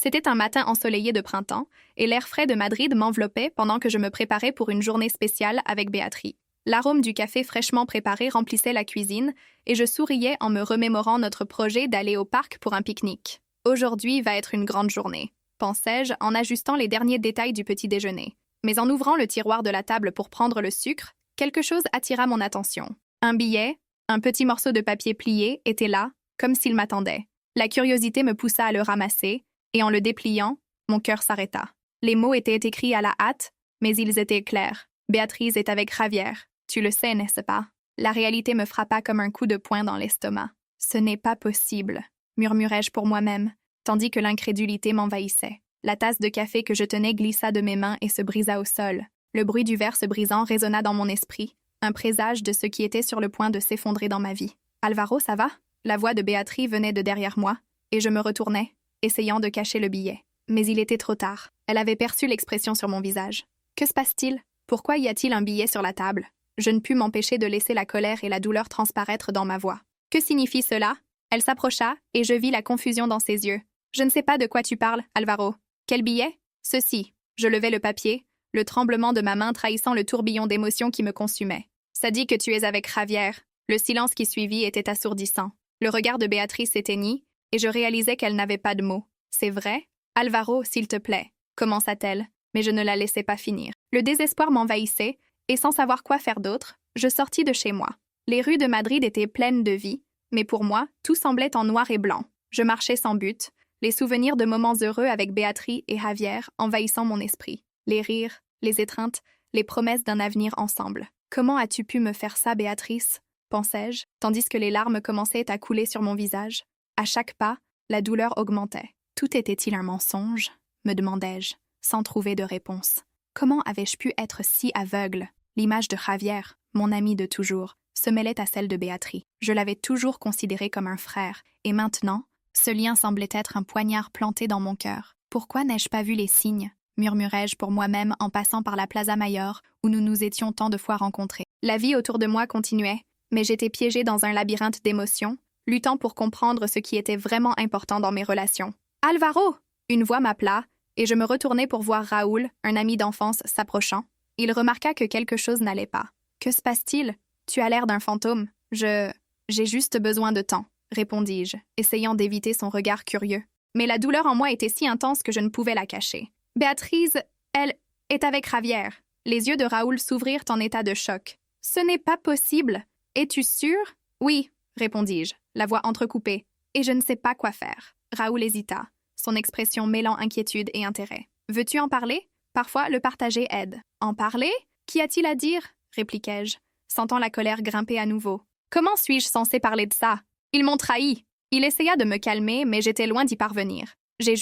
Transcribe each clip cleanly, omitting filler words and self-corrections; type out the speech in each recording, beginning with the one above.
C'était un matin ensoleillé de printemps, et l'air frais de Madrid m'enveloppait pendant que je me préparais pour une journée spéciale avec Béatrice. L'arôme du café fraîchement préparé remplissait la cuisine, et je souriais en me remémorant notre projet d'aller au parc pour un pique-nique. Aujourd'hui va être une grande journée, pensais-je en ajustant les derniers détails du petit déjeuner. Mais en ouvrant le tiroir de la table pour prendre le sucre, quelque chose attira mon attention. Un billet, un petit morceau de papier plié, était là, comme s'il m'attendait. La curiosité me poussa à le ramasser, et en le dépliant, mon cœur s'arrêta. Les mots étaient écrits à la hâte, mais ils étaient clairs. Béatrice est avec Javier. Tu le sais, n'est-ce pas? La réalité me frappa comme un coup de poing dans l'estomac. Ce n'est pas possible, murmurai-je pour moi-même, tandis que l'incrédulité m'envahissait. La tasse de café que je tenais glissa de mes mains et se brisa au sol. Le bruit du verre se brisant résonna dans mon esprit, un présage de ce qui était sur le point de s'effondrer dans ma vie. « Alvaro, ça va ?» La voix de Béatrice venait de derrière moi, et je me retournai, essayant de cacher le billet. Mais il était trop tard. Elle avait perçu l'expression sur mon visage. « Que se passe-t-il? Pourquoi y a-t-il un billet sur la table ?» Je ne pus m'empêcher de laisser la colère et la douleur transparaître dans ma voix. « Que signifie cela ?» Elle s'approcha, et je vis la confusion dans ses yeux. « Je ne sais pas de quoi tu parles, Alvaro. »« Quel billet ?»« Ceci. » Je levai le papier, le tremblement de ma main trahissant le tourbillon d'émotions qui me consumait. « Ça dit que tu es avec Javier. » Le silence qui suivit était assourdissant. Le regard de Béatrice s'éteignit, et je réalisais qu'elle n'avait pas de mots. « C'est vrai? Alvaro, s'il te plaît, » commença-t-elle, mais je ne la laissai pas finir. Le désespoir m'envahissait, et sans savoir quoi faire d'autre, je sortis de chez moi. Les rues de Madrid étaient pleines de vie, mais pour moi, tout semblait en noir et blanc. Je marchais sans but, les souvenirs de moments heureux avec Béatrice et Javier envahissant mon esprit. Les rires, les étreintes, les promesses d'un avenir ensemble. « Comment as-tu pu me faire ça, Béatrice ?» pensais-je, tandis que les larmes commençaient à couler sur mon visage. À chaque pas, la douleur augmentait. Tout était-il un mensonge? Me demandai-je, sans trouver de réponse. Comment avais-je pu être si aveugle? L'image de Javier, mon ami de toujours, se mêlait à celle de Béatrice. Je l'avais toujours considéré comme un frère, et maintenant, ce lien semblait être un poignard planté dans mon cœur. Pourquoi n'ai-je pas vu les signes? Murmurai-je pour moi-même en passant par la Plaza Mayor, où nous nous étions tant de fois rencontrés. La vie autour de moi continuait, mais j'étais piégée dans un labyrinthe d'émotions, luttant pour comprendre ce qui était vraiment important dans mes relations. « Alvaro !» Une voix m'appela, et je me retournai pour voir Raoul, un ami d'enfance, s'approchant. Il remarqua que quelque chose n'allait pas. « Que se passe-t-il? Tu as l'air d'un fantôme. J'ai juste besoin de temps, » répondis-je, essayant d'éviter son regard curieux. Mais la douleur en moi était si intense que je ne pouvais la cacher. « Béatrice, elle, est avec Javier. » Les yeux de Raoul s'ouvrirent en état de choc. « Ce n'est pas possible. Es-tu sûr? »« Oui, » répondis-je, la voix entrecoupée, et je ne sais pas quoi faire. Raoul hésita, son expression mêlant inquiétude et intérêt. « Veux-tu en parler? Parfois, le partager aide. »« En parler? Qu'y a-t-il à dire? » répliquai-je, sentant la colère grimper à nouveau. « Comment suis-je censée parler de ça? Ils m'ont trahi. » Il essaya de me calmer, mais j'étais loin d'y parvenir. « J'ai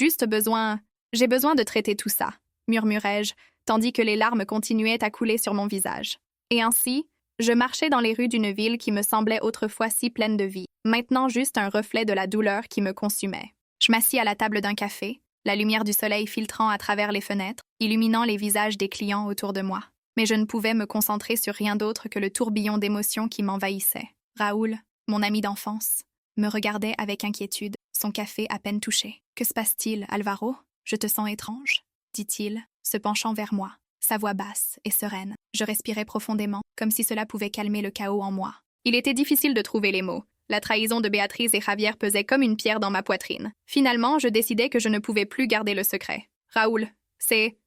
besoin de traiter tout ça, » murmurai-je, tandis que les larmes continuaient à couler sur mon visage. Et ainsi, je marchais dans les rues d'une ville qui me semblait autrefois si pleine de vie, maintenant juste un reflet de la douleur qui me consumait. Je m'assis à la table d'un café, la lumière du soleil filtrant à travers les fenêtres, illuminant les visages des clients autour de moi. Mais je ne pouvais me concentrer sur rien d'autre que le tourbillon d'émotions qui m'envahissait. Raoul, mon ami d'enfance, me regardait avec inquiétude, son café à peine touché. « Que se passe-t-il, Alvaro? Je te sens étrange ?» dit-il, se penchant vers moi, sa voix basse et sereine. Je respirais profondément, comme si cela pouvait calmer le chaos en moi. Il était difficile de trouver les mots. La trahison de Béatrice et Javier pesait comme une pierre dans ma poitrine. Finalement, je décidai que je ne pouvais plus garder le secret. « Raoul, c'est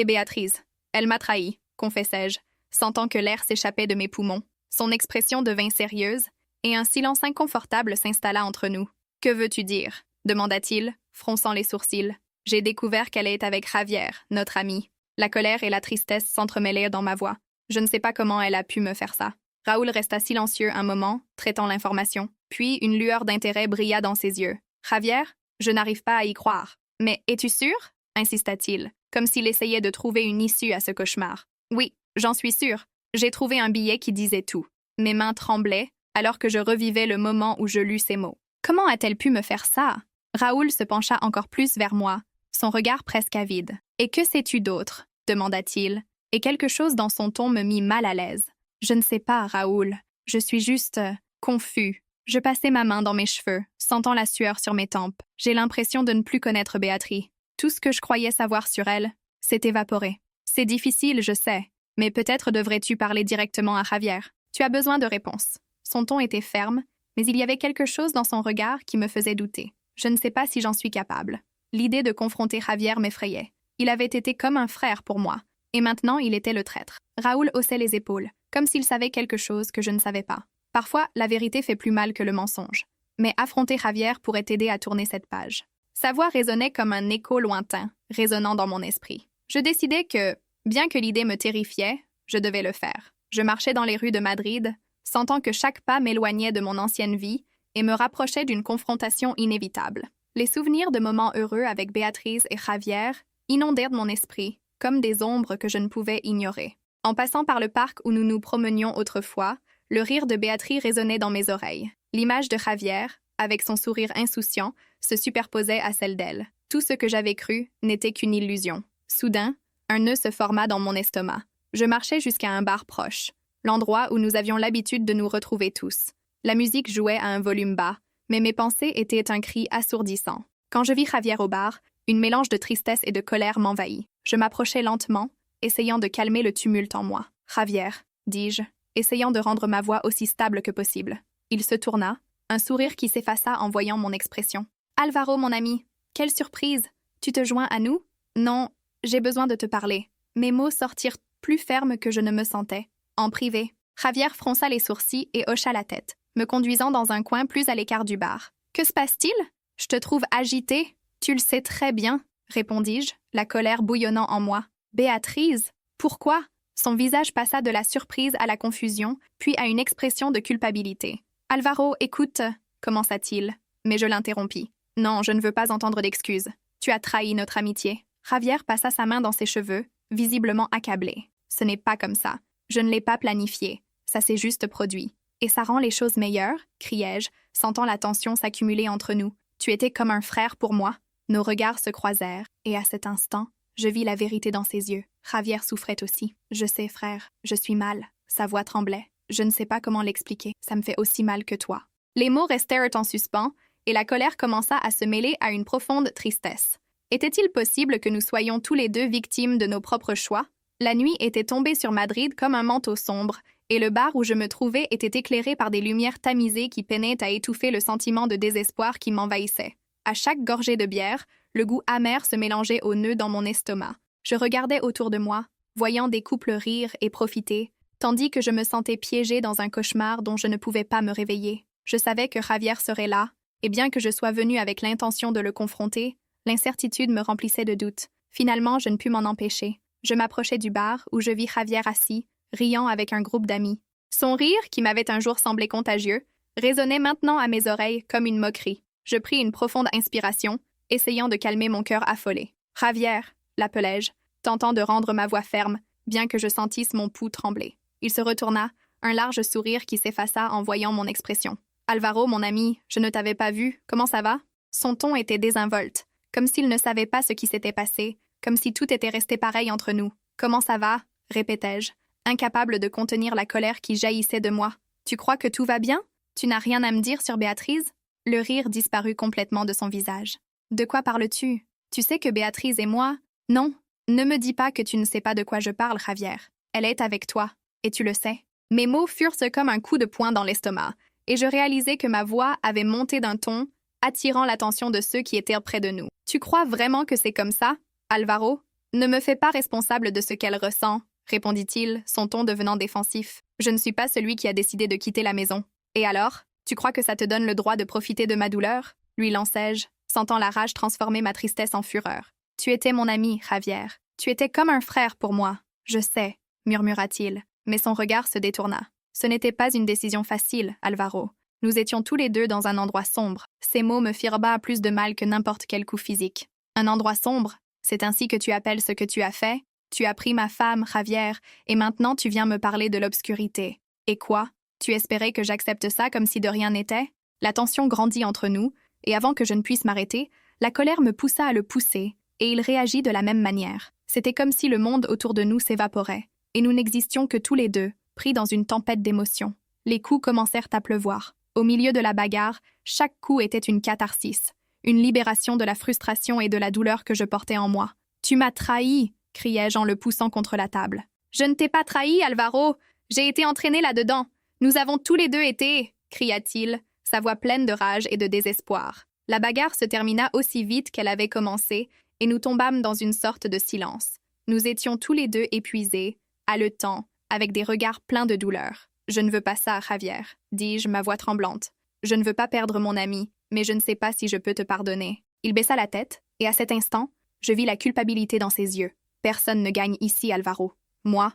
Béatrice. Elle m'a trahi, » confessai-je, sentant que l'air s'échappait de mes poumons. Son expression devint sérieuse, et un silence inconfortable s'installa entre nous. « Que veux-tu dire? » demanda-t-il, fronçant les sourcils. J'ai découvert qu'elle est avec Javier, notre ami. La colère et la tristesse s'entremêlèrent dans ma voix. Je ne sais pas comment elle a pu me faire ça. Raoul resta silencieux un moment, traitant l'information. Puis une lueur d'intérêt brilla dans ses yeux. « Javier, je n'arrive pas à y croire. »« Mais es-tu sûr ?» insista-t-il, comme s'il essayait de trouver une issue à ce cauchemar. « Oui, j'en suis sûr. J'ai trouvé un billet qui disait tout. » Mes mains tremblaient, alors que je revivais le moment où je lus ces mots. Comment a-t-elle pu me faire ça? Raoul se pencha encore plus vers moi, son regard presque avide. « Et que sais-tu d'autre? » demanda-t-il, et quelque chose dans son ton me mit mal à l'aise. « Je ne sais pas, Raoul. Je suis juste confus. » Je passai ma main dans mes cheveux, sentant la sueur sur mes tempes. J'ai l'impression de ne plus connaître Béatrice. Tout ce que je croyais savoir sur elle s'est évaporé. C'est difficile, je sais, mais peut-être devrais-tu parler directement à Javier. Tu as besoin de réponses. Son ton était ferme, mais il y avait quelque chose dans son regard qui me faisait douter. Je ne sais pas si j'en suis capable. L'idée de confronter Javier m'effrayait. Il avait été comme un frère pour moi, et maintenant il était le traître. Raoul haussait les épaules, comme s'il savait quelque chose que je ne savais pas. Parfois, la vérité fait plus mal que le mensonge. Mais affronter Javier pourrait t'aider à tourner cette page. Sa voix résonnait comme un écho lointain, résonnant dans mon esprit. Je décidai que, bien que l'idée me terrifiait, je devais le faire. Je marchais dans les rues de Madrid, sentant que chaque pas m'éloignait de mon ancienne vie et me rapprochait d'une confrontation inévitable. Les souvenirs de moments heureux avec Béatrice et Javier inondèrent mon esprit, comme des ombres que je ne pouvais ignorer. En passant par le parc où nous nous promenions autrefois, le rire de Béatrice résonnait dans mes oreilles. L'image de Javier, avec son sourire insouciant, se superposait à celle d'elle. Tout ce que j'avais cru n'était qu'une illusion. Soudain, un nœud se forma dans mon estomac. Je marchais jusqu'à un bar proche, l'endroit où nous avions l'habitude de nous retrouver tous. La musique jouait à un volume bas, mais mes pensées étaient un cri assourdissant. Quand je vis Javier au bar, une mélange de tristesse et de colère m'envahit. Je m'approchai lentement, essayant de calmer le tumulte en moi. « Javier », dis-je, essayant de rendre ma voix aussi stable que possible. Il se tourna, un sourire qui s'effaça en voyant mon expression. « Alvaro, mon ami, quelle surprise! Tu te joins à nous? »« Non, j'ai besoin de te parler. » Mes mots sortirent plus fermes que je ne me sentais. En privé, Javier fronça les sourcils et hocha la tête, me conduisant dans un coin plus à l'écart du bar. « Que se passe-t-il? Je te trouve agité. Tu le sais très bien, » répondis-je, la colère bouillonnant en moi. « Béatrice, pourquoi ?» Son visage passa de la surprise à la confusion, puis à une expression de culpabilité. « Alvaro, écoute, » commença-t-il, mais je l'interrompis. « Non, je ne veux pas entendre d'excuses. Tu as trahi notre amitié. » Javier passa sa main dans ses cheveux, visiblement accablé. « Ce n'est pas comme ça. Je ne l'ai pas planifié. Ça s'est juste produit. Et ça rend les choses meilleures, criai-je, sentant la tension s'accumuler entre nous. Tu étais comme un frère pour moi. » Nos regards se croisèrent, et à cet instant, je vis la vérité dans ses yeux. Javier souffrait aussi. « Je sais, frère, je suis mal. » Sa voix tremblait. Je ne sais pas comment l'expliquer. Ça me fait aussi mal que toi. Les mots restèrent en suspens, et la colère commença à se mêler à une profonde tristesse. Était-il possible que nous soyons tous les deux victimes de nos propres choix? La nuit était tombée sur Madrid comme un manteau sombre, et le bar où je me trouvais était éclairé par des lumières tamisées qui peinaient à étouffer le sentiment de désespoir qui m'envahissait. À chaque gorgée de bière, le goût amer se mélangeait au nœud dans mon estomac. Je regardais autour de moi, voyant des couples rire et profiter, tandis que je me sentais piégée dans un cauchemar dont je ne pouvais pas me réveiller. Je savais que Javier serait là, et bien que je sois venue avec l'intention de le confronter, l'incertitude me remplissait de doutes. Finalement, je ne pus m'en empêcher. Je m'approchai du bar où je vis Javier assis, riant avec un groupe d'amis. Son rire, qui m'avait un jour semblé contagieux, résonnait maintenant à mes oreilles comme une moquerie. Je pris une profonde inspiration, essayant de calmer mon cœur affolé. « Javier » l'appelai-je, tentant de rendre ma voix ferme, bien que je sentisse mon pouls trembler. Il se retourna, un large sourire qui s'effaça en voyant mon expression. « Alvaro, mon ami, je ne t'avais pas vu. Comment ça va? » Son ton était désinvolte, comme s'il ne savait pas ce qui s'était passé, comme si tout était resté pareil entre nous. « Comment ça va? » répétai-je, incapable de contenir la colère qui jaillissait de moi. « Tu crois que tout va bien? Tu n'as rien à me dire sur Béatrice? » Le rire disparut complètement de son visage. « De quoi parles-tu? Tu sais que Béatrice et moi... » « Non, ne me dis pas que tu ne sais pas de quoi je parle, Javier. Elle est avec toi, et tu le sais. » Mes mots furent comme un coup de poing dans l'estomac, et je réalisai que ma voix avait monté d'un ton, attirant l'attention de ceux qui étaient près de nous. « Tu crois vraiment que c'est comme ça, Alvaro? Ne me fais pas responsable de ce qu'elle ressent, » répondit-il, son ton devenant défensif. « Je ne suis pas celui qui a décidé de quitter la maison. Et alors, tu crois que ça te donne le droit de profiter de ma douleur? » lui lançai-je, sentant la rage transformer ma tristesse en fureur. « Tu étais mon ami, Javier. Tu étais comme un frère pour moi. Je sais, » murmura-t-il, mais son regard se détourna. Ce n'était pas une décision facile, Alvaro. Nous étions tous les deux dans un endroit sombre. Ces mots me firent bas plus de mal que n'importe quel coup physique. Un endroit sombre? C'est ainsi que tu appelles ce que tu as fait? Tu as pris ma femme, Javier, et maintenant tu viens me parler de l'obscurité. Et quoi? Tu espérais que j'accepte ça comme si de rien n'était? La tension grandit entre nous, et avant que je ne puisse m'arrêter, la colère me poussa à le pousser, et il réagit de la même manière. C'était comme si le monde autour de nous s'évaporait, et nous n'existions que tous les deux, pris dans une tempête d'émotions. Les coups commencèrent à pleuvoir. Au milieu de la bagarre, chaque coup était une catharsis, une libération de la frustration et de la douleur que je portais en moi. « Tu m'as trahi !» criai-je en le poussant contre la table. « Je ne t'ai pas trahi, Alvaro. J'ai été entraîné là-dedans. Nous avons tous les deux été !» cria-t-il, sa voix pleine de rage et de désespoir. La bagarre se termina aussi vite qu'elle avait commencé, et nous tombâmes dans une sorte de silence. Nous étions tous les deux épuisés, haletants, avec des regards pleins de douleur. « Je ne veux pas ça, Javier, » dis-je, ma voix tremblante. « Je ne veux pas perdre mon ami, mais je ne sais pas si je peux te pardonner. » Il baissa la tête, et à cet instant, je vis la culpabilité dans ses yeux. « Personne ne gagne ici, Alvaro. Moi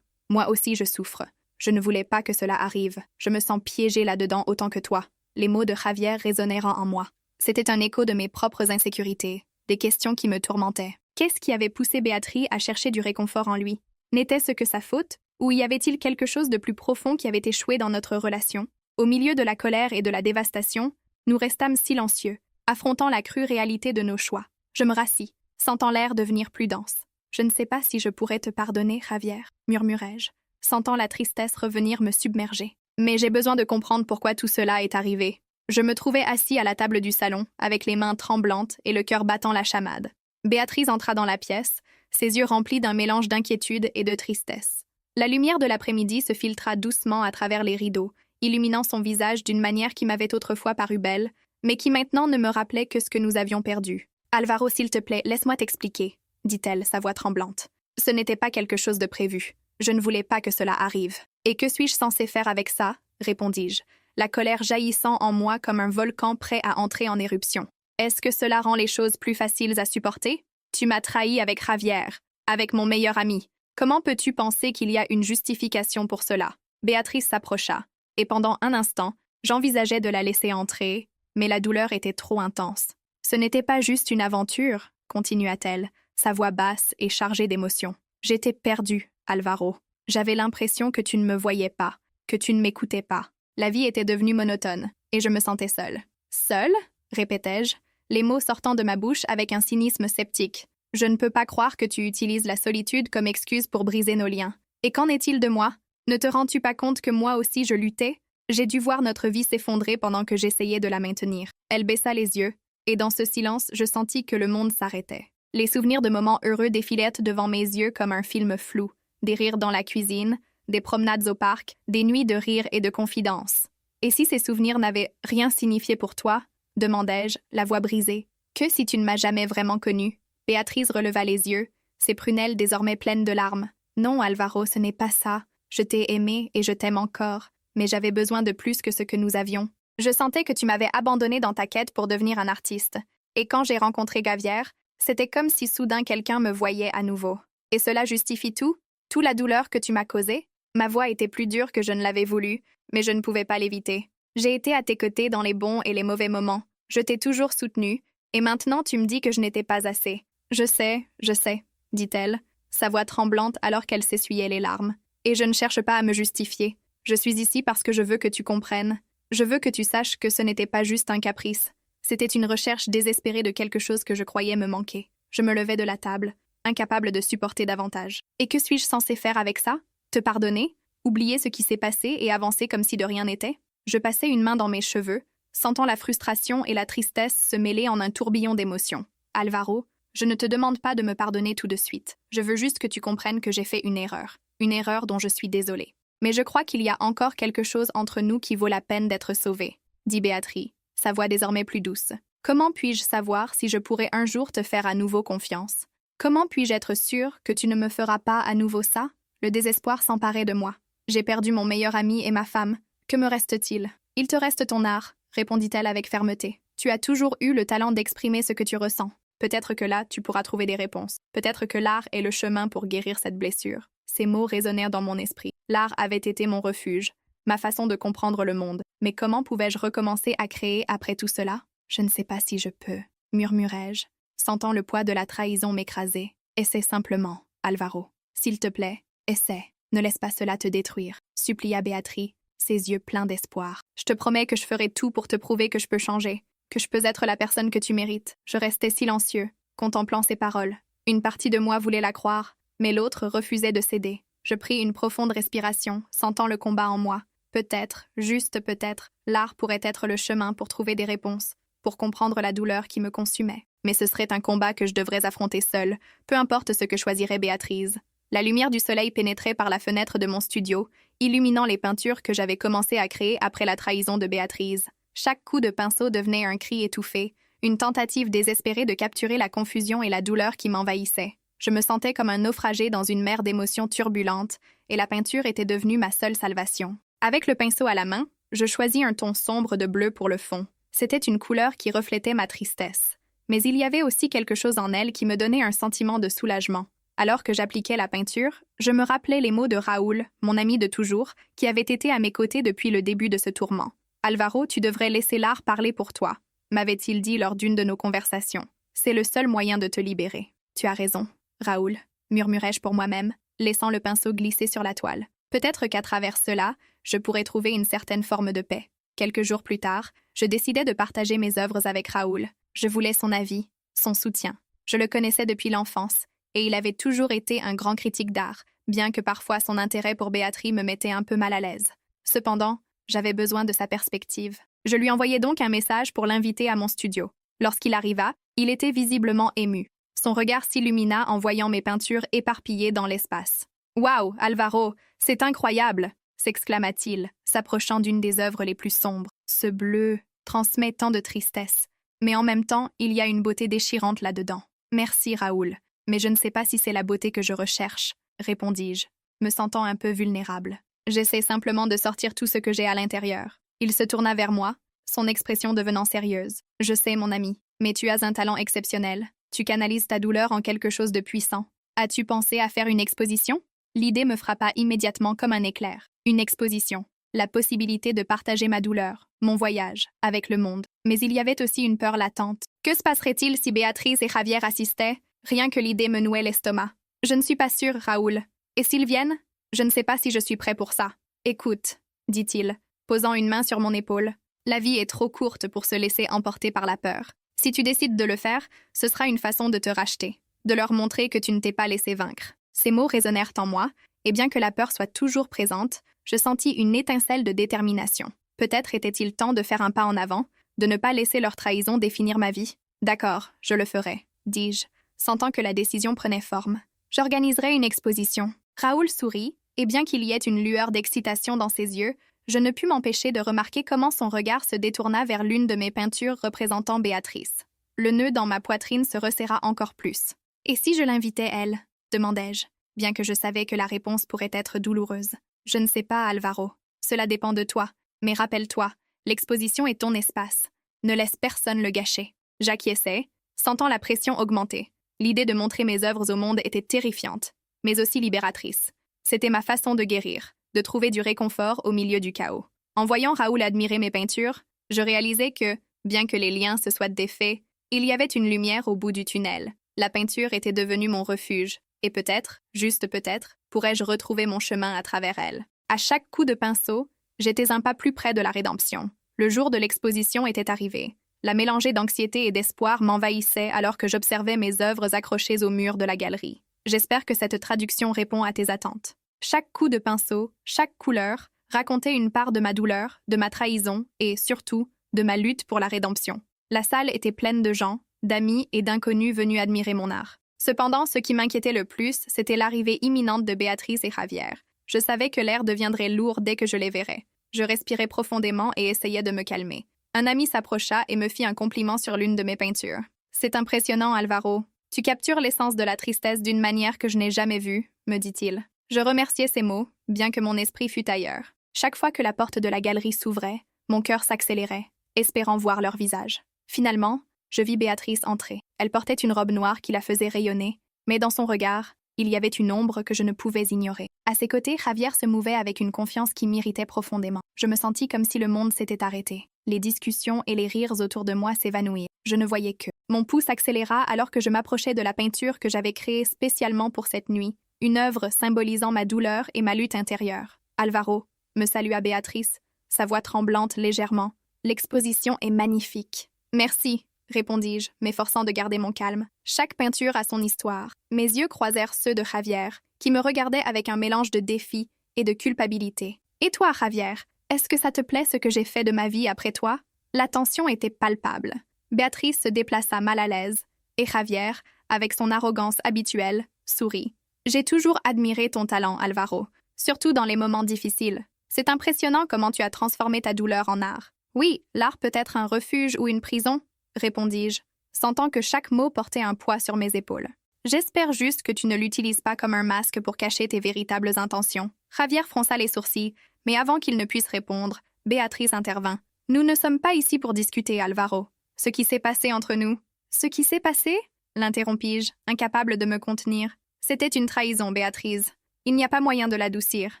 aussi je souffre. Je ne voulais pas que cela arrive. Je me sens piégée là-dedans autant que toi. » Les mots de Javier résonnèrent en moi. C'était un écho de mes propres insécurités, des questions qui me tourmentaient. Qu'est-ce qui avait poussé Béatrice à chercher du réconfort en lui? N'était-ce que sa faute? Ou y avait-il quelque chose de plus profond qui avait échoué dans notre relation? Au milieu de la colère et de la dévastation, nous restâmes silencieux, affrontant la crue réalité de nos choix. Je me rassis, sentant l'air devenir plus dense. « Je ne sais pas si je pourrais te pardonner, Javier, » murmurai-je, sentant la tristesse revenir me submerger. Mais j'ai besoin de comprendre pourquoi tout cela est arrivé. Je me trouvais assis à la table du salon, avec les mains tremblantes et le cœur battant la chamade. Béatrice entra dans la pièce, ses yeux remplis d'un mélange d'inquiétude et de tristesse. La lumière de l'après-midi se filtra doucement à travers les rideaux, illuminant son visage d'une manière qui m'avait autrefois paru belle, mais qui maintenant ne me rappelait que ce que nous avions perdu. « Alvaro, s'il te plaît, laisse-moi t'expliquer, » dit-elle, sa voix tremblante. « Ce n'était pas quelque chose de prévu. Je ne voulais pas que cela arrive. »« Et que suis-je censé faire avec ça ?» répondis-je, la colère jaillissant en moi comme un volcan prêt à entrer en éruption. « Est-ce que cela rend les choses plus faciles à supporter? Tu m'as trahi avec Javier, avec mon meilleur ami. Comment peux-tu penser qu'il y a une justification pour cela? » Béatrice s'approcha, et pendant un instant, j'envisageais de la laisser entrer, mais la douleur était trop intense. « Ce n'était pas juste une aventure, » continua-t-elle, sa voix basse et chargée d'émotion. « J'étais perdue, Alvaro. J'avais l'impression que tu ne me voyais pas, que tu ne m'écoutais pas. La vie était devenue monotone, et je me sentais seule. »« Seule ?» répétai-je, les mots sortant de ma bouche avec un cynisme sceptique. « Je ne peux pas croire que tu utilises la solitude comme excuse pour briser nos liens. Et qu'en est-il de moi? Ne te rends-tu pas compte que moi aussi je luttais? J'ai dû voir notre vie s'effondrer pendant que j'essayais de la maintenir. » Elle baissa les yeux, et dans ce silence, je sentis que le monde s'arrêtait. Les souvenirs de moments heureux défilaient devant mes yeux comme un film flou. Des rires dans la cuisine, des promenades au parc, des nuits de rire et de confidence. « Et si ces souvenirs n'avaient rien signifié pour toi? » demandai-je, la voix brisée. « Que si tu ne m'as jamais vraiment connue? » Béatrice releva les yeux, ses prunelles désormais pleines de larmes. « Non, Alvaro, ce n'est pas ça. Je t'ai aimé et je t'aime encore, mais j'avais besoin de plus que ce que nous avions. Je sentais que tu m'avais abandonné dans ta quête pour devenir un artiste. Et quand j'ai rencontré Javier, c'était comme si soudain quelqu'un me voyait à nouveau. Et cela justifie tout? Toute la douleur que tu m'as causée? » Ma voix était plus dure que je ne l'avais voulu, mais je ne pouvais pas l'éviter. « J'ai été à tes côtés dans les bons et les mauvais moments. Je t'ai toujours soutenue, et maintenant tu me dis que je n'étais pas assez. »« Je sais, dit-elle, sa voix tremblante alors qu'elle s'essuyait les larmes. « Et je ne cherche pas à me justifier. Je suis ici parce que je veux que tu comprennes. Je veux que tu saches que ce n'était pas juste un caprice. C'était une recherche désespérée de quelque chose que je croyais me manquer. » Je me levai de la table, incapable de supporter davantage. « Et que suis-je censée faire avec ça? Te pardonner? Oublier ce qui s'est passé et avancer comme si de rien n'était? » Je passai une main dans mes cheveux, sentant la frustration et la tristesse se mêler en un tourbillon d'émotions. « Alvaro, je ne te demande pas de me pardonner tout de suite. Je veux juste que tu comprennes que j'ai fait une erreur dont je suis désolée. Mais je crois qu'il y a encore quelque chose entre nous qui vaut la peine d'être sauvé, » dit Béatrice, sa voix désormais plus douce. « Comment puis-je savoir si je pourrais un jour te faire à nouveau confiance? Comment puis-je être sûre que tu ne me feras pas à nouveau ça? » Le désespoir s'emparait de moi. J'ai perdu mon meilleur ami et ma femme. Que me reste-t-il? « Il te reste ton art, » répondit-elle avec fermeté. « Tu as toujours eu le talent d'exprimer ce que tu ressens. Peut-être que là, tu pourras trouver des réponses. Peut-être que l'art est le chemin pour guérir cette blessure. » Ces mots résonnèrent dans mon esprit. L'art avait été mon refuge, ma façon de comprendre le monde. Mais comment pouvais-je recommencer à créer après tout cela? « Je ne sais pas si je peux, » murmurai-je, sentant le poids de la trahison m'écraser. « Essaie simplement, Alvaro. S'il te plaît, essaie. Ne laisse pas cela te détruire, » supplia Béatrice, ses yeux pleins d'espoir. « Je te promets que je ferai tout pour te prouver que je peux changer, que je peux être la personne que tu mérites. » Je restais silencieux, contemplant ses paroles. Une partie de moi voulait la croire, mais l'autre refusait de céder. Je pris une profonde respiration, sentant le combat en moi. Peut-être, juste peut-être, l'art pourrait être le chemin pour trouver des réponses. pour comprendre la douleur qui me consumait. Mais ce serait un combat que je devrais affronter seule, peu importe ce que choisirait Béatrice. La lumière du soleil pénétrait par la fenêtre de mon studio, illuminant les peintures que j'avais commencé à créer après la trahison de Béatrice. Chaque coup de pinceau devenait un cri étouffé, une tentative désespérée de capturer la confusion et la douleur qui m'envahissaient. Je me sentais comme un naufragé dans une mer d'émotions turbulentes, et la peinture était devenue ma seule salvation. Avec le pinceau à la main, je choisis un ton sombre de bleu pour le fond. C'était une couleur qui reflétait ma tristesse. Mais il y avait aussi quelque chose en elle qui me donnait un sentiment de soulagement. Alors que j'appliquais la peinture, je me rappelais les mots de Raoul, mon ami de toujours, qui avait été à mes côtés depuis le début de ce tourment. « Alvaro, tu devrais laisser l'art parler pour toi », m'avait-il dit lors d'une de nos conversations. « C'est le seul moyen de te libérer. »« Tu as raison, Raoul », murmurai-je pour moi-même, laissant le pinceau glisser sur la toile. Peut-être qu'à travers cela, je pourrais trouver une certaine forme de paix. Quelques jours plus tard, je décidai de partager mes œuvres avec Raoul. Je voulais son avis, son soutien. Je le connaissais depuis l'enfance, et il avait toujours été un grand critique d'art, bien que parfois son intérêt pour Béatrice me mettait un peu mal à l'aise. Cependant, j'avais besoin de sa perspective. Je lui envoyai donc un message pour l'inviter à mon studio. Lorsqu'il arriva, il était visiblement ému. Son regard s'illumina en voyant mes peintures éparpillées dans l'espace. « Waouh, Alvaro, c'est incroyable !» s'exclama-t-il, s'approchant d'une des œuvres les plus sombres. Ce bleu transmet tant de tristesse, mais en même temps, il y a une beauté déchirante là-dedans. « Merci, Raoul, mais je ne sais pas si c'est la beauté que je recherche, » répondis-je, me sentant un peu vulnérable. J'essaie simplement de sortir tout ce que j'ai à l'intérieur. Il se tourna vers moi, son expression devenant sérieuse. « Je sais, mon ami, mais tu as un talent exceptionnel. Tu canalises ta douleur en quelque chose de puissant. As-tu pensé à faire une exposition ?» L'idée me frappa immédiatement comme un éclair. Une exposition. La possibilité de partager ma douleur, mon voyage, avec le monde. Mais il y avait aussi une peur latente. Que se passerait-il si Béatrice et Javier assistaient? Rien que l'idée me nouait l'estomac. Je ne suis pas sûre, Raoul. Et s'ils viennent? Je ne sais pas si je suis prêt pour ça. Écoute, dit-il, posant une main sur mon épaule. La vie est trop courte pour se laisser emporter par la peur. Si tu décides de le faire, ce sera une façon de te racheter, de leur montrer que tu ne t'es pas laissé vaincre. Ces mots résonnèrent en moi, et bien que la peur soit toujours présente, je sentis une étincelle de détermination. Peut-être était-il temps de faire un pas en avant, de ne pas laisser leur trahison définir ma vie. D'accord, je le ferai, dis-je, sentant que la décision prenait forme. J'organiserai une exposition. Raoul sourit, et bien qu'il y ait une lueur d'excitation dans ses yeux, je ne pus m'empêcher de remarquer comment son regard se détourna vers l'une de mes peintures représentant Béatrice. Le nœud dans ma poitrine se resserra encore plus. « Et si je l'invitais, elle ?» demandai-je, bien que je savais que la réponse pourrait être douloureuse. « Je ne sais pas, Alvaro. Cela dépend de toi. Mais rappelle-toi, l'exposition est ton espace. Ne laisse personne le gâcher. » J'acquiesçai, sentant la pression augmenter. L'idée de montrer mes œuvres au monde était terrifiante, mais aussi libératrice. C'était ma façon de guérir, de trouver du réconfort au milieu du chaos. En voyant Raoul admirer mes peintures, je réalisais que, bien que les liens se soient défaits, il y avait une lumière au bout du tunnel. La peinture était devenue mon refuge, et peut-être, juste peut-être, pourrais-je retrouver mon chemin à travers elle. À chaque coup de pinceau, j'étais un pas plus près de la rédemption. Le jour de l'exposition était arrivé. La mélangée d'anxiété et d'espoir m'envahissait alors que j'observais mes œuvres accrochées au mur de la galerie. J'espère que cette traduction répond à tes attentes. Chaque coup de pinceau, chaque couleur, racontait une part de ma douleur, de ma trahison et, surtout, de ma lutte pour la rédemption. La salle était pleine de gens, d'amis et d'inconnus venus admirer mon art. Cependant, ce qui m'inquiétait le plus, c'était l'arrivée imminente de Béatrice et Javier. Je savais que l'air deviendrait lourd dès que je les verrais. Je respirais profondément et essayais de me calmer. Un ami s'approcha et me fit un compliment sur l'une de mes peintures. « C'est impressionnant, Alvaro. Tu captures l'essence de la tristesse d'une manière que je n'ai jamais vue, » me dit-il. Je remerciai ces mots, bien que mon esprit fût ailleurs. Chaque fois que la porte de la galerie s'ouvrait, mon cœur s'accélérait, espérant voir leur visage. Finalement, je vis Béatrice entrer. Elle portait une robe noire qui la faisait rayonner, mais dans son regard, il y avait une ombre que je ne pouvais ignorer. À ses côtés, Javier se mouvait avec une confiance qui m'irritait profondément. Je me sentis comme si le monde s'était arrêté. Les discussions et les rires autour de moi s'évanouirent. Je ne voyais que. Mon pouls s'accéléra alors que je m'approchais de la peinture que j'avais créée spécialement pour cette nuit, une œuvre symbolisant ma douleur et ma lutte intérieure. « Alvaro », me salua Béatrice, sa voix tremblante légèrement. « L'exposition est magnifique. »« Merci », répondis-je, m'efforçant de garder mon calme. Chaque peinture a son histoire. Mes yeux croisèrent ceux de Javier, qui me regardait avec un mélange de défi et de culpabilité. « Et toi, Javier, est-ce que ça te plaît ce que j'ai fait de ma vie après toi ?» La tension était palpable. Béatrice se déplaça mal à l'aise, et Javier, avec son arrogance habituelle, sourit. J'ai toujours admiré ton talent, Alvaro, surtout dans les moments difficiles. C'est impressionnant comment tu as transformé ta douleur en art. Oui, l'art peut être un refuge ou une prison, répondis-je, sentant que chaque mot portait un poids sur mes épaules. J'espère juste que tu ne l'utilises pas comme un masque pour cacher tes véritables intentions. Javier fronça les sourcils, mais avant qu'il ne puisse répondre, Béatrice intervint. Nous ne sommes pas ici pour discuter, Alvaro. Ce qui s'est passé entre nous. Ce qui s'est passé? L'interrompis-je, incapable de me contenir. C'était une trahison, Béatrice. Il n'y a pas moyen de l'adoucir.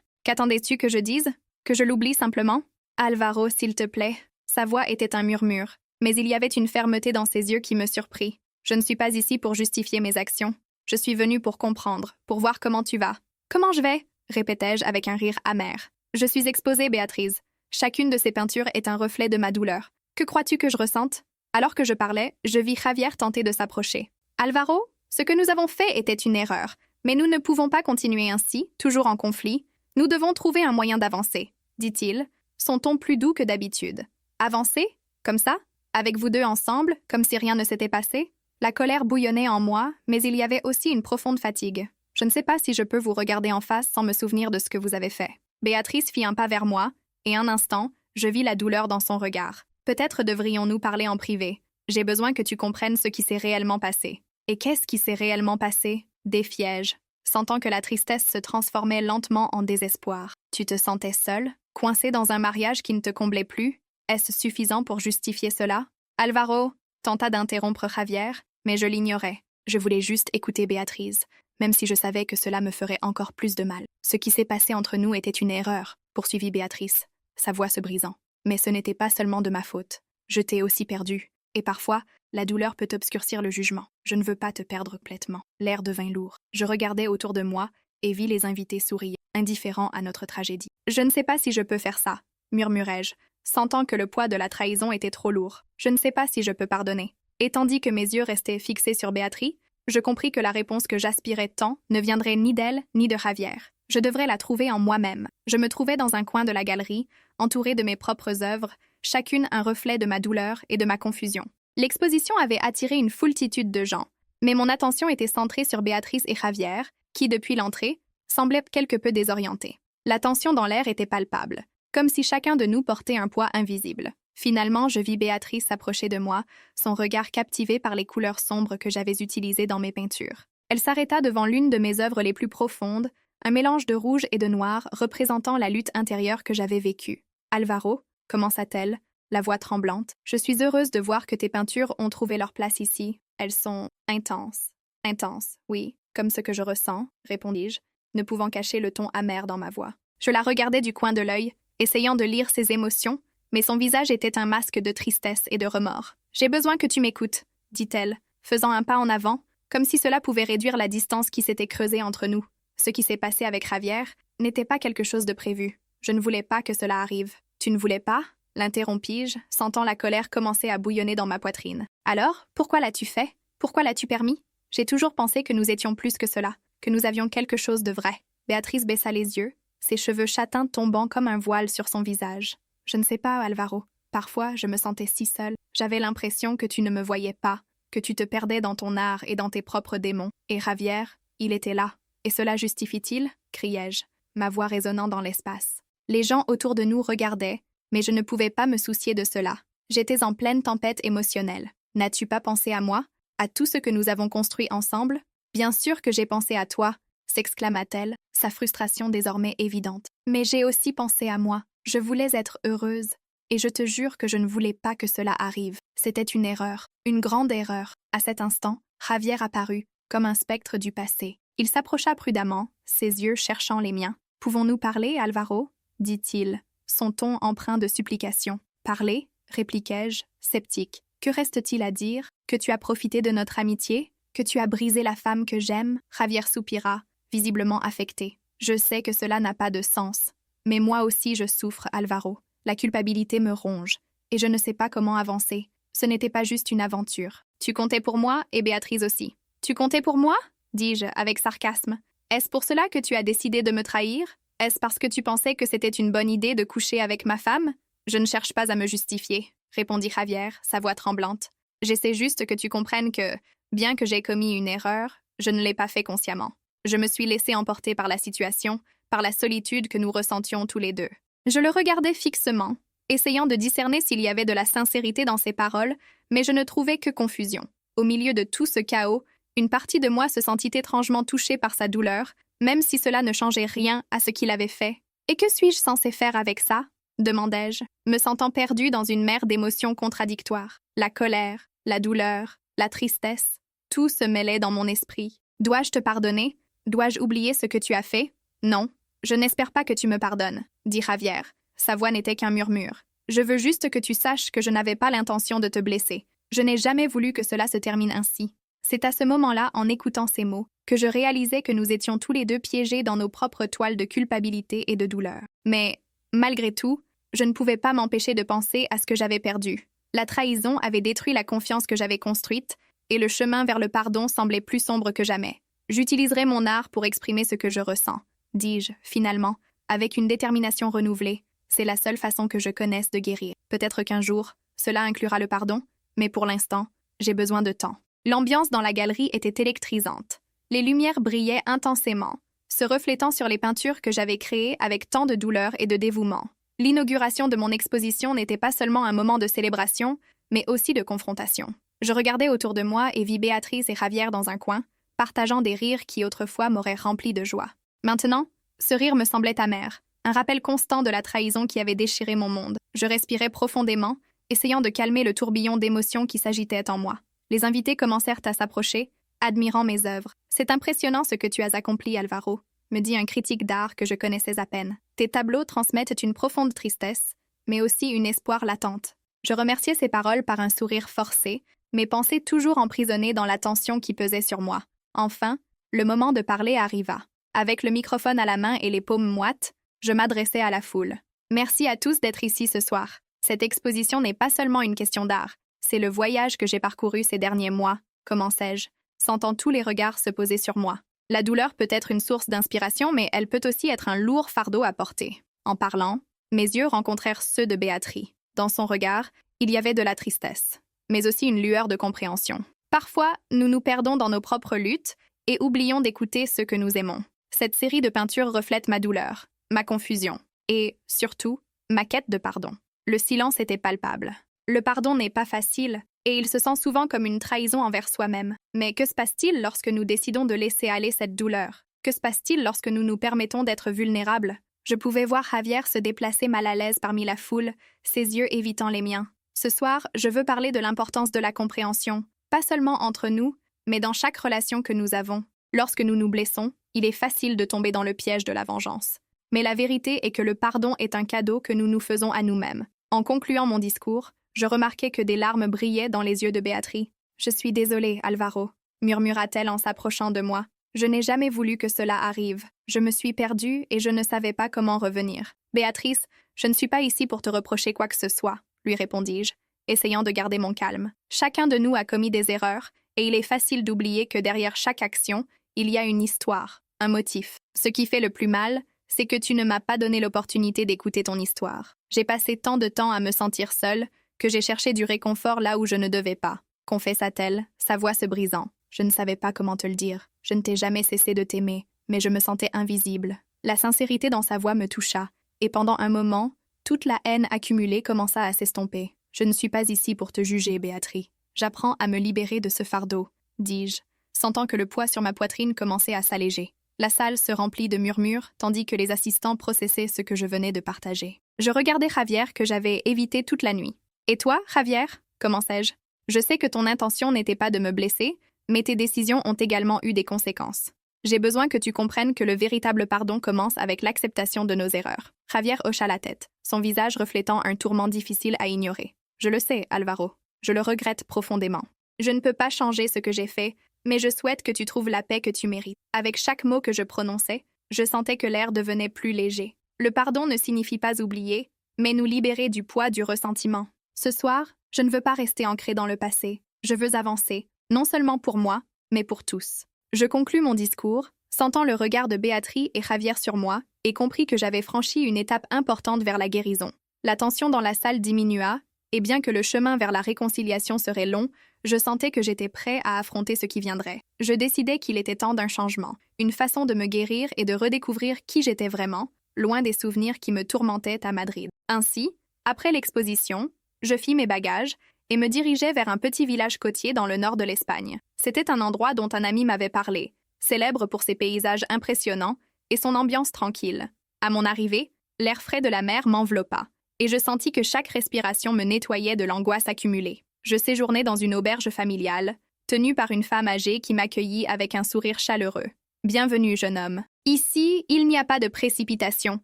Qu'attendais-tu que je dise? Que je l'oublie simplement? Alvaro, s'il te plaît. Sa voix était un murmure, mais il y avait une fermeté dans ses yeux qui me surprit. Je ne suis pas ici pour justifier mes actions. Je suis venue pour comprendre, pour voir comment tu vas. Comment je vais? Répétai-je avec un rire amer. Je suis exposée, Béatrice. Chacune de ces peintures est un reflet de ma douleur. Que crois-tu que je ressente? Alors que je parlais, je vis Javier tenter de s'approcher. Alvaro, ce que nous avons fait était une erreur, mais nous ne pouvons pas continuer ainsi, toujours en conflit. Nous devons trouver un moyen d'avancer, dit-il, son ton plus doux que d'habitude. Avancer? Comme ça? Avec vous deux ensemble, comme si rien ne s'était passé? La colère bouillonnait en moi, mais il y avait aussi une profonde fatigue. Je ne sais pas si je peux vous regarder en face sans me souvenir de ce que vous avez fait. Béatrice fit un pas vers moi, et un instant, je vis la douleur dans son regard. Peut-être devrions-nous parler en privé. J'ai besoin que tu comprennes ce qui s'est réellement passé. Et qu'est-ce qui s'est réellement passé? Défiai-je, sentant que la tristesse se transformait lentement en désespoir. Tu te sentais seule, coincée dans un mariage qui ne te comblait plus? Est-ce suffisant pour justifier cela? Alvaro tenta d'interrompre Javier, mais je l'ignorais. Je voulais juste écouter Béatrice, même si je savais que cela me ferait encore plus de mal. Ce qui s'est passé entre nous était une erreur, poursuivit Béatrice, sa voix se brisant. Mais ce n'était pas seulement de ma faute. Je t'ai aussi perdu, et parfois, la douleur peut obscurcir le jugement. Je ne veux pas te perdre complètement. L'air devint lourd. Je regardais autour de moi et vis les invités sourire, indifférents à notre tragédie. Je ne sais pas si je peux faire ça, murmurai-je, sentant que le poids de la trahison était trop lourd. Je ne sais pas si je peux pardonner. Et tandis que mes yeux restaient fixés sur Béatrice, je compris que la réponse que j'aspirais tant ne viendrait ni d'elle ni de Javier. Je devrais la trouver en moi-même. Je me trouvais dans un coin de la galerie, entourée de mes propres œuvres, chacune un reflet de ma douleur et de ma confusion. L'exposition avait attiré une foultitude de gens, mais mon attention était centrée sur Béatrice et Javier, qui, depuis l'entrée, semblaient quelque peu désorientés. La tension dans l'air était palpable, comme si chacun de nous portait un poids invisible. Finalement, je vis Béatrice s'approcher de moi, son regard captivé par les couleurs sombres que j'avais utilisées dans mes peintures. Elle s'arrêta devant l'une de mes œuvres les plus profondes, un mélange de rouge et de noir représentant la lutte intérieure que j'avais vécue. « Alvaro » commença-t-elle, la voix tremblante, « je suis heureuse de voir que tes peintures ont trouvé leur place ici. Elles sont intenses. Intenses, oui, comme ce que je ressens, répondis-je, ne pouvant cacher le ton amer dans ma voix. Je la regardais du coin de l'œil, essayant de lire ses émotions, mais son visage était un masque de tristesse et de remords. « J'ai besoin que tu m'écoutes, » dit-elle, faisant un pas en avant, comme si cela pouvait réduire la distance qui s'était creusée entre nous. Ce qui s'est passé avec Javier n'était pas quelque chose de prévu. Je ne voulais pas que cela arrive. « Tu ne voulais pas ?» l'interrompis-je, sentant la colère commencer à bouillonner dans ma poitrine. « Alors, pourquoi l'as-tu fait? Pourquoi l'as-tu permis? J'ai toujours pensé que nous étions plus que cela, que nous avions quelque chose de vrai. » Béatrice baissa les yeux, ses cheveux châtains tombant comme un voile sur son visage. « Je ne sais pas, Alvaro. Parfois, je me sentais si seule. J'avais l'impression que tu ne me voyais pas, que tu te perdais dans ton art et dans tes propres démons. Et Javier, il était là. Et cela justifie-t-il? Criai-je, ma voix résonnant dans l'espace. Les gens autour de nous regardaient, mais je ne pouvais pas me soucier de cela. J'étais en pleine tempête émotionnelle. N'as-tu pas pensé à moi? À tout ce que nous avons construit ensemble? Bien sûr que j'ai pensé à toi, s'exclama-t-elle, sa frustration désormais évidente. Mais j'ai aussi pensé à moi. Je voulais être heureuse. Et je te jure que je ne voulais pas que cela arrive. C'était une erreur, une grande erreur. À cet instant, Javier apparut, comme un spectre du passé. Il s'approcha prudemment, ses yeux cherchant les miens. « Pouvons-nous parler, Alvaro ?» dit-il, son ton empreint de supplication. « Parler ?» répliquai-je, sceptique. « Que reste-t-il à dire? Que tu as profité de notre amitié? Que tu as brisé la femme que j'aime ?» Javier soupira, visiblement affecté. « Je sais que cela n'a pas de sens. Mais moi aussi je souffre, Alvaro. La culpabilité me ronge, et je ne sais pas comment avancer. Ce n'était pas juste une aventure. Tu comptais pour moi, et Béatrice aussi. « Tu comptais pour moi ?» dis-je, avec sarcasme. « Est-ce pour cela que tu as décidé de me trahir? Est-ce parce que tu pensais que c'était une bonne idée de coucher avec ma femme? » « Je ne cherche pas à me justifier, » répondit Javier, sa voix tremblante. J'essaie juste que tu comprennes que, bien que j'ai commis une erreur, je ne l'ai pas fait consciemment. Je me suis laissée emporter par la situation, par la solitude que nous ressentions tous les deux. Je le regardais fixement, essayant de discerner s'il y avait de la sincérité dans ses paroles, mais je ne trouvais que confusion. Au milieu de tout ce chaos, une partie de moi se sentit étrangement touchée par sa douleur, même si cela ne changeait rien à ce qu'il avait fait. « Et que suis-je censée faire avec ça ?» demandai-je, me sentant perdue dans une mer d'émotions contradictoires. La colère, la douleur, la tristesse, tout se mêlait dans mon esprit. « Dois-je te pardonner? Dois-je oublier ce que tu as fait? »« Non, je n'espère pas que tu me pardonnes, » dit Javier. Sa voix n'était qu'un murmure. « Je veux juste que tu saches que je n'avais pas l'intention de te blesser. Je n'ai jamais voulu que cela se termine ainsi. » C'est à ce moment-là, en écoutant ces mots, que je réalisais que nous étions tous les deux piégés dans nos propres toiles de culpabilité et de douleur. Mais, malgré tout, je ne pouvais pas m'empêcher de penser à ce que j'avais perdu. La trahison avait détruit la confiance que j'avais construite, et le chemin vers le pardon semblait plus sombre que jamais. « J'utiliserai mon art pour exprimer ce que je ressens, » dis-je, finalement, avec une détermination renouvelée. C'est la seule façon que je connaisse de guérir. Peut-être qu'un jour, cela inclura le pardon, mais pour l'instant, j'ai besoin de temps. L'ambiance dans la galerie était électrisante. Les lumières brillaient intensément, se reflétant sur les peintures que j'avais créées avec tant de douleur et de dévouement. L'inauguration de mon exposition n'était pas seulement un moment de célébration, mais aussi de confrontation. Je regardais autour de moi et vis Béatrice et Javier dans un coin, partageant des rires qui autrefois m'auraient rempli de joie. Maintenant, ce rire me semblait amer, un rappel constant de la trahison qui avait déchiré mon monde. Je respirais profondément, essayant de calmer le tourbillon d'émotions qui s'agitait en moi. Les invités commencèrent à s'approcher, admirant mes œuvres. « C'est impressionnant ce que tu as accompli, Alvaro », me dit un critique d'art que je connaissais à peine. « Tes tableaux transmettent une profonde tristesse, mais aussi une espoir latente. » Je remerciais ses paroles par un sourire forcé, mes pensées toujours emprisonnées dans la tension qui pesait sur moi. Enfin, le moment de parler arriva. Avec le microphone à la main et les paumes moites, je m'adressais à la foule. « Merci à tous d'être ici ce soir. Cette exposition n'est pas seulement une question d'art. C'est le voyage que j'ai parcouru ces derniers mois, commençai-je, sentant tous les regards se poser sur moi. La douleur peut être une source d'inspiration, mais elle peut aussi être un lourd fardeau à porter. En parlant, mes yeux rencontrèrent ceux de Béatrice. Dans son regard, il y avait de la tristesse, mais aussi une lueur de compréhension. Parfois, nous nous perdons dans nos propres luttes et oublions d'écouter ceux que nous aimons. Cette série de peintures reflète ma douleur, ma confusion et, surtout, ma quête de pardon. Le silence était palpable. Le pardon n'est pas facile, et il se sent souvent comme une trahison envers soi-même. Mais que se passe-t-il lorsque nous décidons de laisser aller cette douleur? Que se passe-t-il lorsque nous nous permettons d'être vulnérables? Je pouvais voir Javier se déplacer mal à l'aise parmi la foule, ses yeux évitant les miens. Ce soir, je veux parler de l'importance de la compréhension, pas seulement entre nous, mais dans chaque relation que nous avons. Lorsque nous nous blessons, il est facile de tomber dans le piège de la vengeance. Mais la vérité est que le pardon est un cadeau que nous nous faisons à nous-mêmes. En concluant mon discours, je remarquai que des larmes brillaient dans les yeux de Béatrice. « Je suis désolée, Alvaro », murmura-t-elle en s'approchant de moi. « Je n'ai jamais voulu que cela arrive. Je me suis perdue et je ne savais pas comment revenir. »« Béatrice, je ne suis pas ici pour te reprocher quoi que ce soit, » lui répondis-je, essayant de garder mon calme. Chacun de nous a commis des erreurs, et il est facile d'oublier que derrière chaque action, il y a une histoire, un motif. Ce qui fait le plus mal, c'est que tu ne m'as pas donné l'opportunité d'écouter ton histoire. J'ai passé tant de temps à me sentir seule que j'ai cherché du réconfort là où je ne devais pas, confessa-t-elle, sa voix se brisant. Je ne savais pas comment te le dire. Je ne t'ai jamais cessé de t'aimer, mais je me sentais invisible. La sincérité dans sa voix me toucha, et pendant un moment, toute la haine accumulée commença à s'estomper. Je ne suis pas ici pour te juger, Béatrice. J'apprends à me libérer de ce fardeau, dis-je, sentant que le poids sur ma poitrine commençait à s'alléger. La salle se remplit de murmures, tandis que les assistants processaient ce que je venais de partager. Je regardais Javier que j'avais évité toute la nuit. « Et toi, Javier ?» commençai-je. « Je sais que ton intention n'était pas de me blesser, mais tes décisions ont également eu des conséquences. J'ai besoin que tu comprennes que le véritable pardon commence avec l'acceptation de nos erreurs. » Javier hocha la tête, son visage reflétant un tourment difficile à ignorer. « Je le sais, Alvaro. Je le regrette profondément. Je ne peux pas changer ce que j'ai fait, mais je souhaite que tu trouves la paix que tu mérites. » Avec chaque mot que je prononçais, je sentais que l'air devenait plus léger. Le pardon ne signifie pas oublier, mais nous libérer du poids du ressentiment. Ce soir, je ne veux pas rester ancré dans le passé. Je veux avancer, non seulement pour moi, mais pour tous. Je conclus mon discours, sentant le regard de Béatrice et Javier sur moi, et compris que j'avais franchi une étape importante vers la guérison. La tension dans la salle diminua, et bien que le chemin vers la réconciliation serait long, Je sentais que j'étais prêt à affronter ce qui viendrait. Je décidai qu'il était temps d'un changement, une façon de me guérir et de redécouvrir qui j'étais vraiment, loin des souvenirs qui me tourmentaient à Madrid. Ainsi, après l'exposition, je fis mes bagages et me dirigeai vers un petit village côtier dans le nord de l'Espagne. C'était un endroit dont un ami m'avait parlé, célèbre pour ses paysages impressionnants et son ambiance tranquille. À mon arrivée, l'air frais de la mer m'enveloppa, et je sentis que chaque respiration me nettoyait de l'angoisse accumulée. Je séjournais dans une auberge familiale, tenue par une femme âgée qui m'accueillit avec un sourire chaleureux. « Bienvenue, jeune homme. Ici, il n'y a pas de précipitation,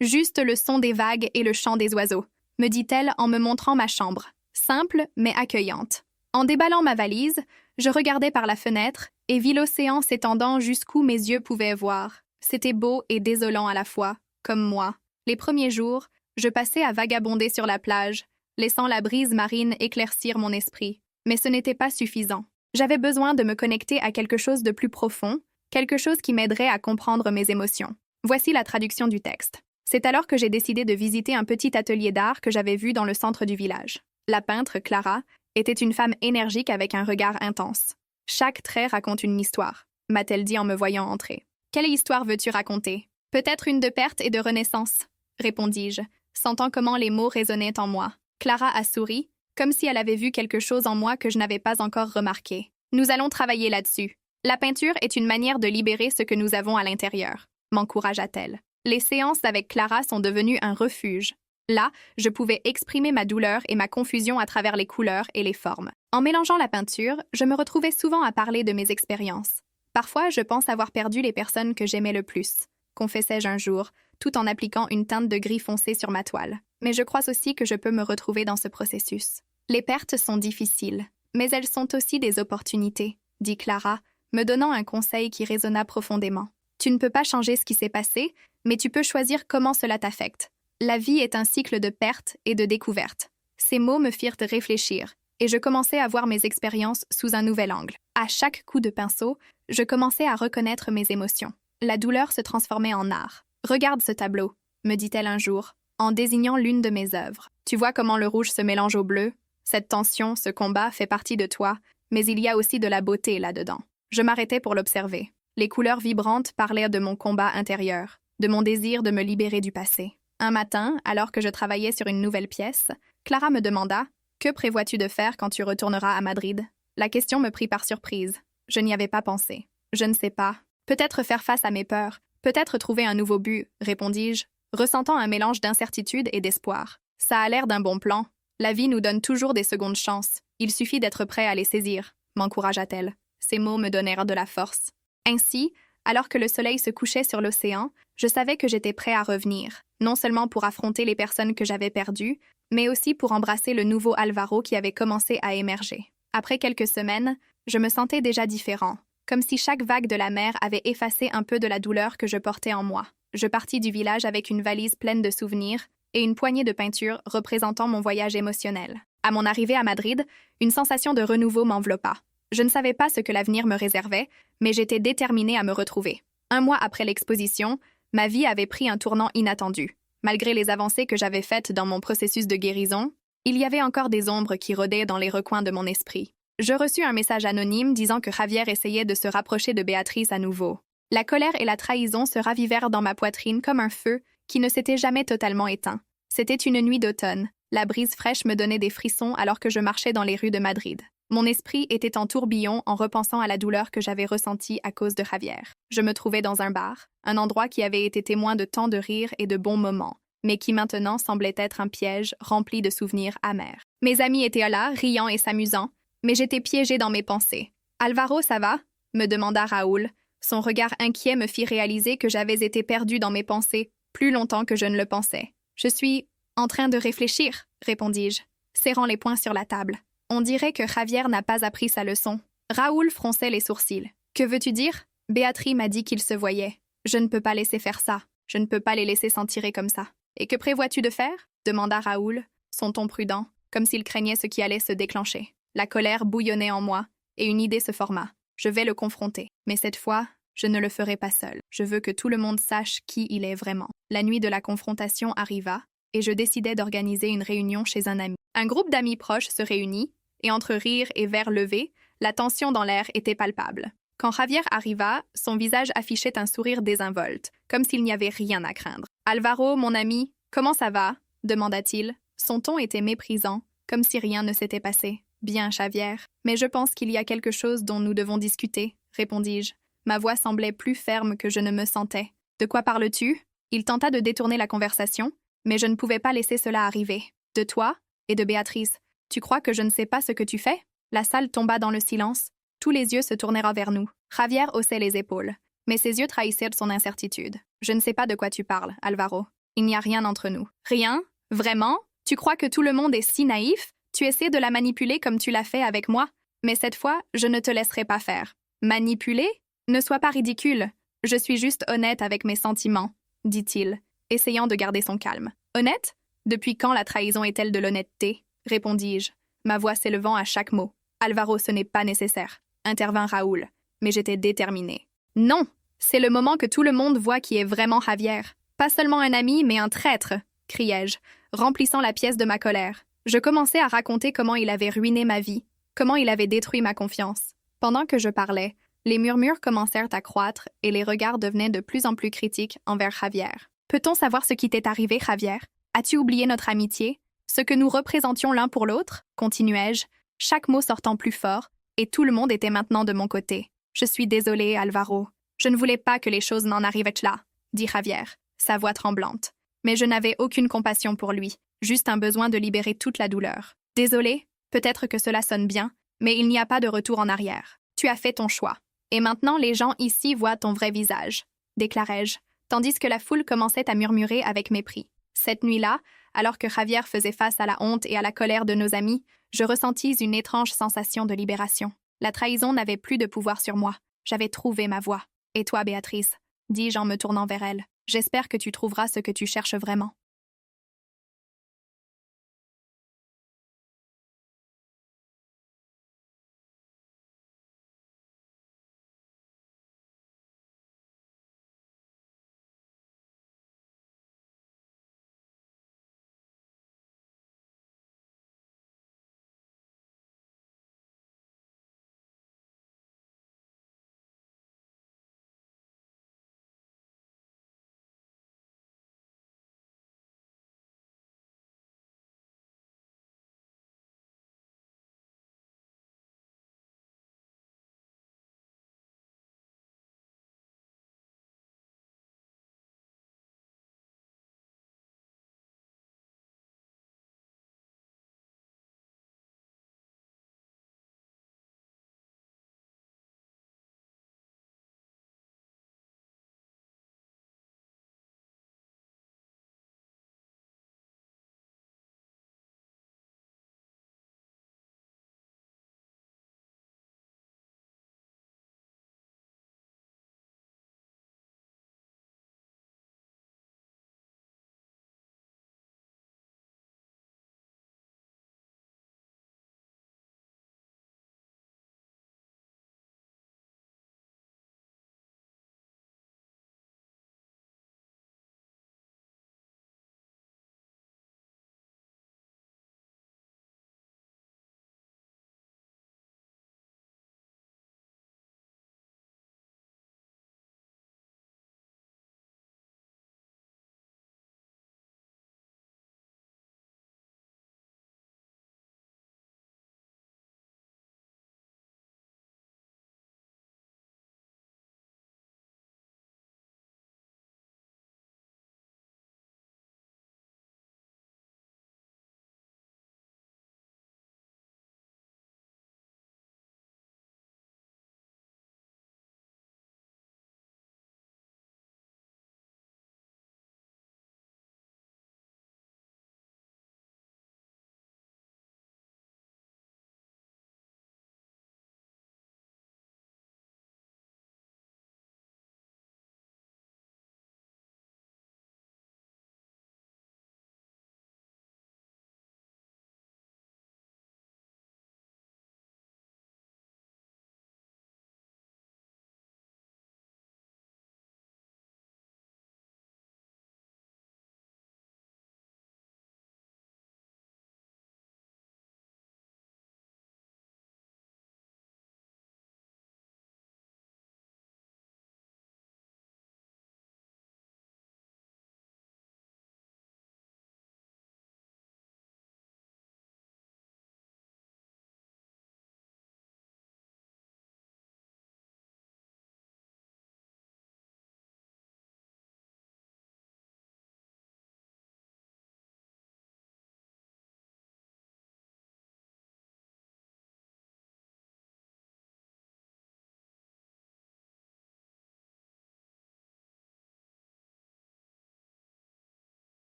juste le son des vagues et le chant des oiseaux, » me dit-elle en me montrant ma chambre, simple mais accueillante. En déballant ma valise, je regardai par la fenêtre et vis l'océan s'étendant jusqu'où mes yeux pouvaient voir. C'était beau et désolant à la fois, comme moi. Les premiers jours, je passais à vagabonder sur la plage, laissant la brise marine éclaircir mon esprit. Mais ce n'était pas suffisant. J'avais besoin de me connecter à quelque chose de plus profond, quelque chose qui m'aiderait à comprendre mes émotions. Voici la traduction du texte. C'est alors que j'ai décidé de visiter un petit atelier d'art que j'avais vu dans le centre du village. La peintre, Clara, était une femme énergique avec un regard intense. Chaque trait raconte une histoire, m'a-t-elle dit en me voyant entrer. Quelle histoire veux-tu raconter? Peut-être une de perte et de renaissance, répondis-je, sentant comment les mots résonnaient en moi. Clara a souri, comme si elle avait vu quelque chose en moi que je n'avais pas encore remarqué. Nous allons travailler là-dessus. La peinture est une manière de libérer ce que nous avons à l'intérieur, m'encouragea-t-elle. Les séances avec Clara sont devenues un refuge. Là, je pouvais exprimer ma douleur et ma confusion à travers les couleurs et les formes. En mélangeant la peinture, je me retrouvais souvent à parler de mes expériences. Parfois, je pense avoir perdu les personnes que j'aimais le plus, confessai-je un jour, tout en appliquant une teinte de gris foncé sur ma toile. Mais je crois aussi que je peux me retrouver dans ce processus. Les pertes sont difficiles, mais elles sont aussi des opportunités, dit Clara, me donnant un conseil qui résonna profondément. Tu ne peux pas changer ce qui s'est passé, mais tu peux choisir comment cela t'affecte. La vie est un cycle de pertes et de découvertes. Ces mots me firent réfléchir, et je commençais à voir mes expériences sous un nouvel angle. À chaque coup de pinceau, je commençais à reconnaître mes émotions. La douleur se transformait en art. « Regarde ce tableau », me dit-elle un jour, en désignant l'une de mes œuvres. « Tu vois comment le rouge se mélange au bleu? Cette tension, ce combat fait partie de toi, mais il y a aussi de la beauté là-dedans. » Je m'arrêtais pour l'observer. Les couleurs vibrantes parlaient de mon combat intérieur, de mon désir de me libérer du passé. Un matin, alors que je travaillais sur une nouvelle pièce, Clara me demanda « Que prévois-tu de faire quand tu retourneras à Madrid ?» La question me prit par surprise. Je n'y avais pas pensé. « Je ne sais pas. Peut-être faire face à mes peurs. Peut-être trouver un nouveau but, » répondis-je, ressentant un mélange d'incertitude et d'espoir. « Ça a l'air d'un bon plan. La vie nous donne toujours des secondes chances. Il suffit d'être prêt à les saisir, » m'encouragea-t-elle. Ces mots me donnèrent de la force. Ainsi, alors que le soleil se couchait sur l'océan, je savais que j'étais prêt à revenir, non seulement pour affronter les personnes que j'avais perdues, mais aussi pour embrasser le nouveau Alvaro qui avait commencé à émerger. Après quelques semaines, je me sentais déjà différent, comme si chaque vague de la mer avait effacé un peu de la douleur que je portais en moi. Je partis du village avec une valise pleine de souvenirs et une poignée de peintures représentant mon voyage émotionnel. À mon arrivée à Madrid, une sensation de renouveau m'enveloppa. Je ne savais pas ce que l'avenir me réservait, mais j'étais déterminée à me retrouver. 1 mois après l'exposition, ma vie avait pris un tournant inattendu. Malgré les avancées que j'avais faites dans mon processus de guérison, il y avait encore des ombres qui rôdaient dans les recoins de mon esprit. Je reçus un message anonyme disant que Javier essayait de se rapprocher de Béatrice à nouveau. La colère et la trahison se ravivèrent dans ma poitrine comme un feu qui ne s'était jamais totalement éteint. C'était une nuit d'automne. La brise fraîche me donnait des frissons alors que je marchais dans les rues de Madrid. Mon esprit était en tourbillon en repensant à la douleur que j'avais ressentie à cause de Javier. Je me trouvais dans un bar, un endroit qui avait été témoin de tant de rires et de bons moments, mais qui maintenant semblait être un piège rempli de souvenirs amers. Mes amis étaient là, riant et s'amusant, mais j'étais piégée dans mes pensées. « Alvaro, ça va ?» me demanda Raoul. Son regard inquiet me fit réaliser que j'avais été perdue dans mes pensées plus longtemps que je ne le pensais. « Je suis en train de réfléchir, » répondis-je, serrant les poings sur la table. On dirait que Javier n'a pas appris sa leçon. Raoul fronçait les sourcils. « Que veux-tu dire ?» Béatrice m'a dit qu'il se voyait. Je ne peux pas laisser faire ça. Je ne peux pas les laisser s'en tirer comme ça. « Et que prévois-tu de faire ?» demanda Raoul, son ton prudent, comme s'il craignait ce qui allait se déclencher. La colère bouillonnait en moi, et une idée se forma. Je vais le confronter. Mais cette fois, je ne le ferai pas seul. Je veux que tout le monde sache qui il est vraiment. La nuit de la confrontation arriva, et je décidai d'organiser une réunion chez un ami. Un groupe d'amis proches se réunit, et entre rire et verre levé, la tension dans l'air était palpable. Quand Javier arriva, son visage affichait un sourire désinvolte, comme s'il n'y avait rien à craindre. « Alvaro, mon ami, comment ça va ?» demanda-t-il. Son ton était méprisant, comme si rien ne s'était passé. « Bien, Javier, mais je pense qu'il y a quelque chose dont nous devons discuter, » répondis-je. Ma voix semblait plus ferme que je ne me sentais. « De quoi parles-tu » Il tenta de détourner la conversation, mais je ne pouvais pas laisser cela arriver. « De toi et de Béatrice. Tu crois que je ne sais pas ce que tu fais ?» La salle tomba dans le silence. Tous les yeux se tournèrent vers nous. Javier haussait les épaules, mais ses yeux trahissèrent son incertitude. « Je ne sais pas de quoi tu parles, Alvaro. Il n'y a rien entre nous. »« Rien ? Vraiment ? Tu crois que tout le monde est si naïf ? Tu essaies de la manipuler comme tu l'as fait avec moi, mais cette fois, je ne te laisserai pas faire. »« Manipuler ? Ne sois pas ridicule. Je suis juste honnête avec mes sentiments, » dit-il, essayant de garder son calme. « Honnête ? Depuis quand la trahison est-elle de l'honnêteté ?» répondis-je, ma voix s'élevant à chaque mot. « Alvaro, ce n'est pas nécessaire, » intervint Raoul, mais j'étais déterminée. « Non, c'est le moment que tout le monde voit qui est vraiment Javier. Pas seulement un ami, mais un traître, » criai-je, remplissant la pièce de ma colère. Je commençais à raconter comment il avait ruiné ma vie, comment il avait détruit ma confiance. Pendant que je parlais, les murmures commencèrent à croître et les regards devenaient de plus en plus critiques envers Javier. « Peut-on savoir ce qui t'est arrivé, Javier? As-tu oublié notre amitié? Ce que nous représentions l'un pour l'autre ?» continuai-je, chaque mot sortant plus fort, et tout le monde était maintenant de mon côté. « Je suis désolée, Alvaro. Je ne voulais pas que les choses n'en arrivaient là, » dit Javier, sa voix tremblante. Mais je n'avais aucune compassion pour lui, juste un besoin de libérer toute la douleur. « Désolée, peut-être que cela sonne bien, mais il n'y a pas de retour en arrière. Tu as fait ton choix. Et maintenant les gens ici voient ton vrai visage, » déclarai-je, tandis que la foule commençait à murmurer avec mépris. Cette nuit-là, alors que Javier faisait face à la honte et à la colère de nos amis, je ressentis une étrange sensation de libération. La trahison n'avait plus de pouvoir sur moi. J'avais trouvé ma voie. « Et toi, Béatrice ?» dis-je en me tournant vers elle. « J'espère que tu trouveras ce que tu cherches vraiment. »